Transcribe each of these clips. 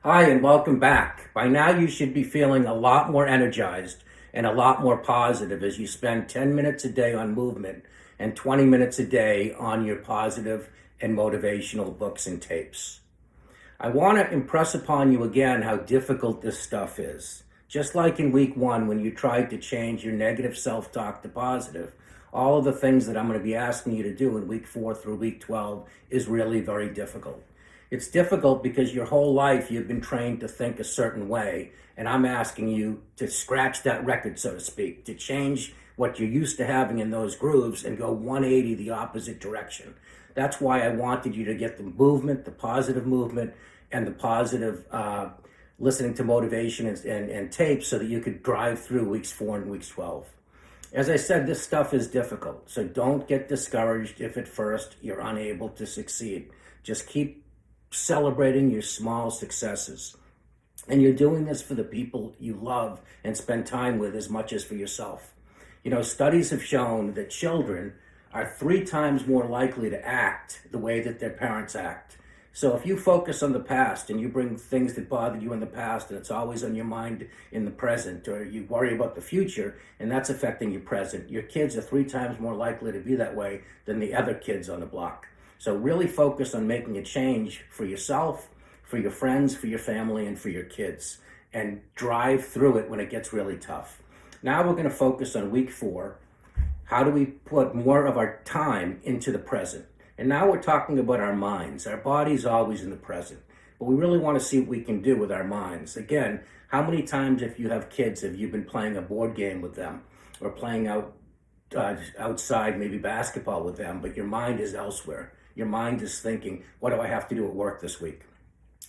Hi, and welcome back. By now, you should be feeling a lot more energized and a lot more positive as you spend 10 minutes a day on movement and 20 minutes a day on your positive and motivational books and tapes. I want to impress upon you again how difficult this stuff is. Just like in week one, when you tried to change your negative self talk to positive, all of the things that I'm going to be asking you to do in week 4 through week 12 is really very difficult. It's difficult because your whole life you've been trained to think a certain way, and I'm asking you to scratch that record, so to speak, to change what you're used to having in those grooves and go 180 the opposite direction. That's why I wanted you to get the movement, the positive movement, and the positive listening to motivation and tapes so that you could drive through weeks 4 and weeks 12. As I said, this stuff is difficult, so don't get discouraged if at first you're unable to succeed. Just keep celebrating your small successes. And you're doing this for the people you love and spend time with as much as for yourself. You know, studies have shown that children are 3 times more likely to act the way that their parents act. So if you focus on the past and you bring things that bothered you in the past and it's always on your mind in the present, or you worry about the future and that's affecting your present, your kids are 3 times more likely to be that way than the other kids on the block. So really focus on making a change for yourself, for your friends, for your family, and for your kids, and drive through it when it gets really tough. Now we're going to focus on week 4. How do we put more of our time into the present? And now we're talking about our minds. Our body's always in the present, but we really want to see what we can do with our minds. Again, how many times, if you have kids, have you been playing a board game with them or playing outside, maybe basketball with them, but your mind is elsewhere? Your mind is thinking, what do I have to do at work this week?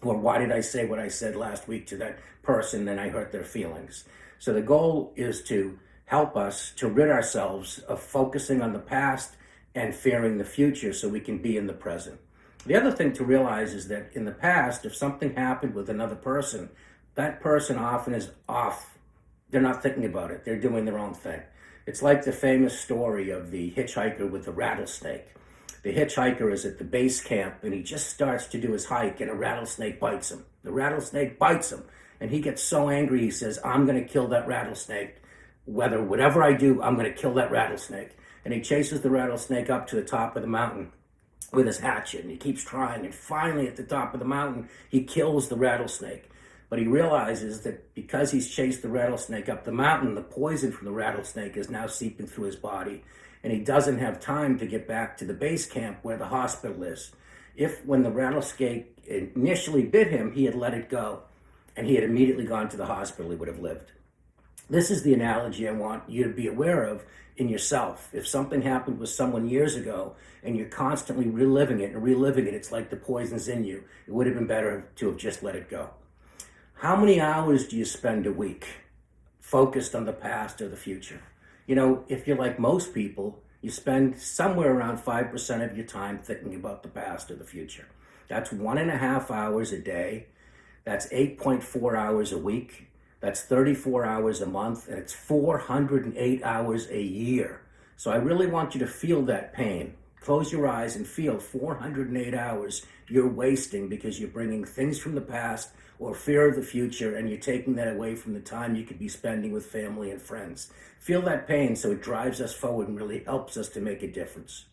Or why did I say what I said last week to that person and I hurt their feelings? So the goal is to help us to rid ourselves of focusing on the past and fearing the future so we can be in the present. The other thing to realize is that in the past, if something happened with another person, that person often is off. They're not thinking about it. They're doing their own thing. It's like the famous story of the hitchhiker with the rattlesnake. The hitchhiker is at the base camp and he just starts to do his hike and a rattlesnake bites him. The rattlesnake bites him and he gets so angry he says, I'm going to kill that rattlesnake. Whatever I do, I'm going to kill that rattlesnake. And he chases the rattlesnake up to the top of the mountain with his hatchet and he keeps trying. And finally at the top of the mountain, he kills the rattlesnake. But he realizes that because he's chased the rattlesnake up the mountain, the poison from the rattlesnake is now seeping through his body. And he doesn't have time to get back to the base camp where the hospital is. If when the rattlesnake initially bit him, he had let it go and he had immediately gone to the hospital, he would have lived. This is the analogy I want you to be aware of in yourself. If something happened with someone years ago and you're constantly reliving it, it's like the poison's in you. It would have been better to have just let it go. How many hours do you spend a week focused on the past or the future? You know, if you're like most people, you spend somewhere around 5% of your time thinking about the past or the future. That's 1.5 hours a day. That's 8.4 hours a week. That's 34 hours a month, and it's 408 hours a year. So I really want you to feel that pain. Close your eyes and feel 408 hours you're wasting because you're bringing things from the past or fear of the future, and you're taking that away from the time you could be spending with family and friends. Feel that pain so it drives us forward and really helps us to make a difference.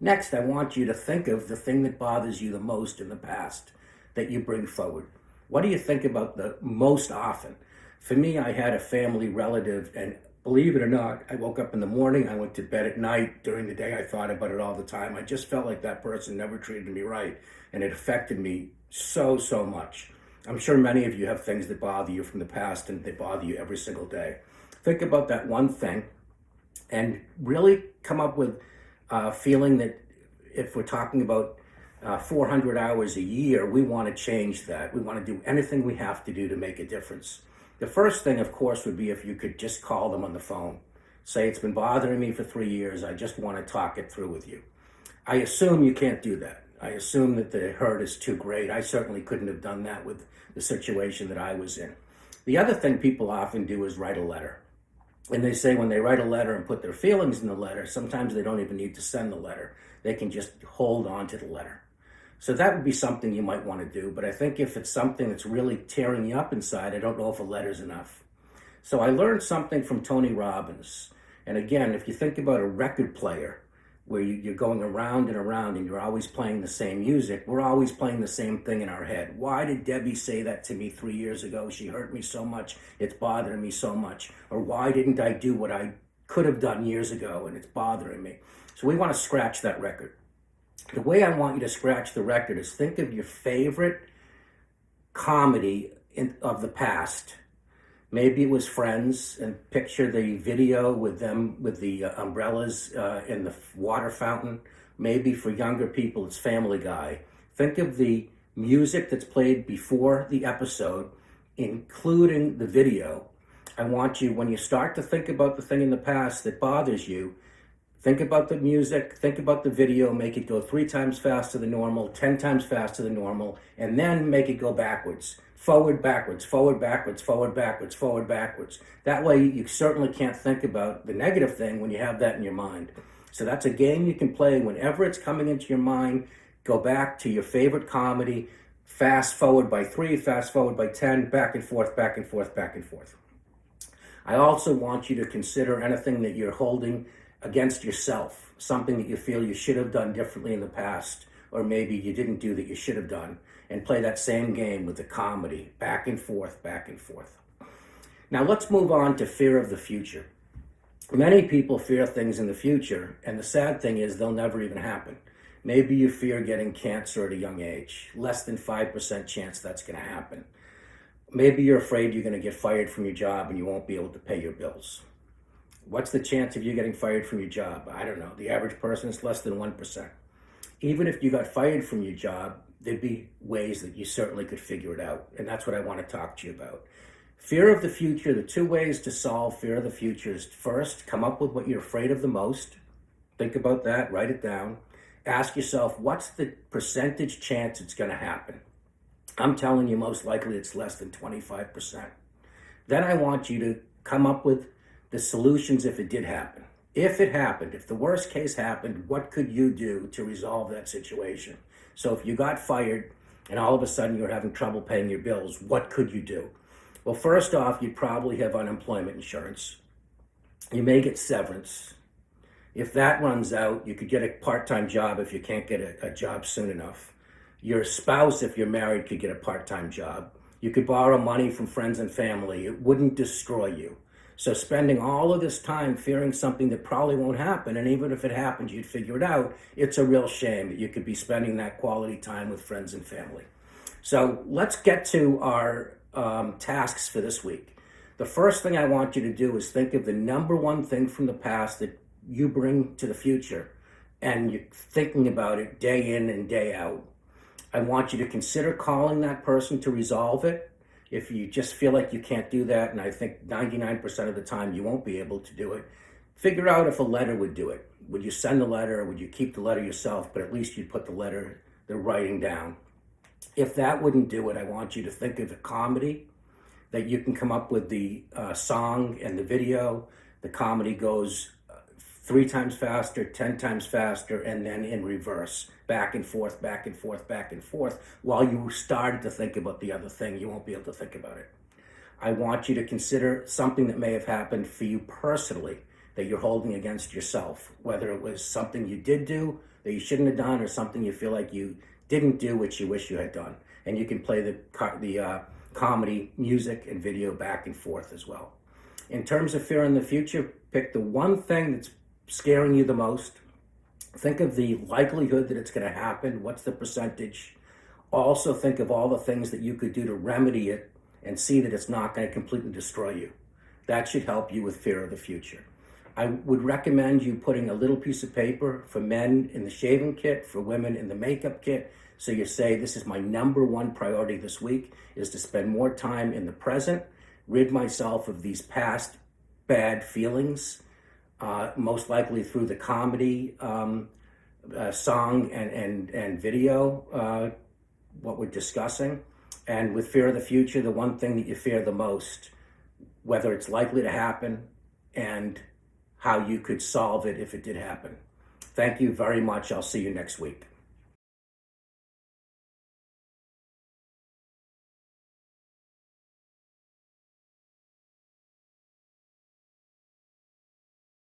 Next, I want you to think of the thing that bothers you the most in the past that you bring forward. What do you think about the most often? For me, I had a family relative, and believe it or not, I woke up in the morning, I went to bed at night. During the day, I thought about it all the time. I just felt like that person never treated me right, and it affected me so much. I'm sure many of you have things that bother you from the past, and they bother you every single day. Think about that one thing, and really come up with a feeling that if we're talking about 400 hours a year, we want to change that. We want to do anything we have to do to make a difference. The first thing, of course, would be if you could just call them on the phone. Say, it's been bothering me for 3 years. I just want to talk it through with you. I assume you can't do that. I assume that the hurt is too great. I certainly couldn't have done that with the situation that I was in. The other thing people often do is write a letter. And they say when they write a letter and put their feelings in the letter, sometimes they don't even need to send the letter. They can just hold on to the letter. So that would be something you might want to do. But I think if it's something that's really tearing you up inside, I don't know if a letter's enough. So I learned something from Tony Robbins. And again, if you think about a record player where you're going around and around and you're always playing the same music, we're always playing the same thing in our head. Why did Debbie say that to me 3 years ago? She hurt me so much, it's bothering me so much. Or why didn't I do what I could have done years ago and it's bothering me? So we want to scratch that record. The way I want you to scratch the record is think of your favorite comedy of the past. Maybe it was Friends, and picture the video with them with the umbrellas in the water fountain. Maybe for younger people, it's Family Guy. Think of the music that's played before the episode, including the video. I want you, when you start to think about the thing in the past that bothers you, think about the music, think about the video, make it go 3 times faster than normal, 10 times faster than normal, and then make it go backwards. Forward, backwards, forward, backwards, forward, backwards, forward, backwards. That way you certainly can't think about the negative thing when you have that in your mind. So that's a game you can play whenever it's coming into your mind. Go back to your favorite comedy, fast forward by 3, fast forward by 10, back and forth, back and forth, back and forth. I also want you to consider anything that you're holding against yourself, something that you feel you should have done differently in the past, or maybe you didn't do that you should have done, and play that same game with the comedy, back and forth, back and forth. Now let's move on to fear of the future. Many people fear things in the future, and the sad thing is they'll never even happen. Maybe you fear getting cancer at a young age. Less than 5% chance that's going to happen. Maybe you're afraid you're going to get fired from your job and you won't be able to pay your bills. What's the chance of you getting fired from your job? I don't know. The average person is less than 1%. Even if you got fired from your job, there'd be ways that you certainly could figure it out. And that's what I want to talk to you about. Fear of the future, the 2 ways to solve fear of the future is first, come up with what you're afraid of the most. Think about that, write it down. Ask yourself, what's the percentage chance it's going to happen? I'm telling you, most likely it's less than 25%. Then I want you to come up with the solutions if it did happen. If it happened, if the worst case happened, what could you do to resolve that situation? So if you got fired and all of a sudden you're having trouble paying your bills, what could you do? Well, first off, you'd probably have unemployment insurance. You may get severance. If that runs out, you could get a part-time job if you can't get a job soon enough. Your spouse, if you're married, could get a part-time job. You could borrow money from friends and family. It wouldn't destroy you. So spending all of this time fearing something that probably won't happen, and even if it happens, you'd figure it out, it's a real shame that you could be spending that quality time with friends and family. So let's get to our tasks for this week. The first thing I want you to do is think of the number one thing from the past that you bring to the future, and you're thinking about it day in and day out. I want you to consider calling that person to resolve it. If you just feel like you can't do that, and I think 99% of the time you won't be able to do it, figure out if a letter would do it. Would you send a letter, or would you keep the letter yourself, but at least you'd put the writing down. If that wouldn't do it, I want you to think of a comedy that you can come up with the song and the video. The comedy goes 3 times faster, 10 times faster, and then in reverse, back and forth, back and forth, back and forth. While you started to think about the other thing, you won't be able to think about it. I want you to consider something that may have happened for you personally that you're holding against yourself, whether it was something you did do that you shouldn't have done, or something you feel like you didn't do which you wish you had done. And you can play the comedy, music, and video back and forth as well. In terms of fear in the future, pick the one thing that's scaring you the most. Think of the likelihood that it's going to happen. What's the percentage? Also think of all the things that you could do to remedy it and see that it's not going to completely destroy you. That should help you with fear of the future. I would recommend you putting a little piece of paper for men in the shaving kit, for women in the makeup kit. So you say, this is my number one priority this week, is to spend more time in the present, rid myself of these past bad feelings, most likely through the comedy, song and video, what we're discussing. And with fear of the future, the one thing that you fear the most, whether it's likely to happen and how you could solve it if it did happen. Thank you very much. I'll see you next week.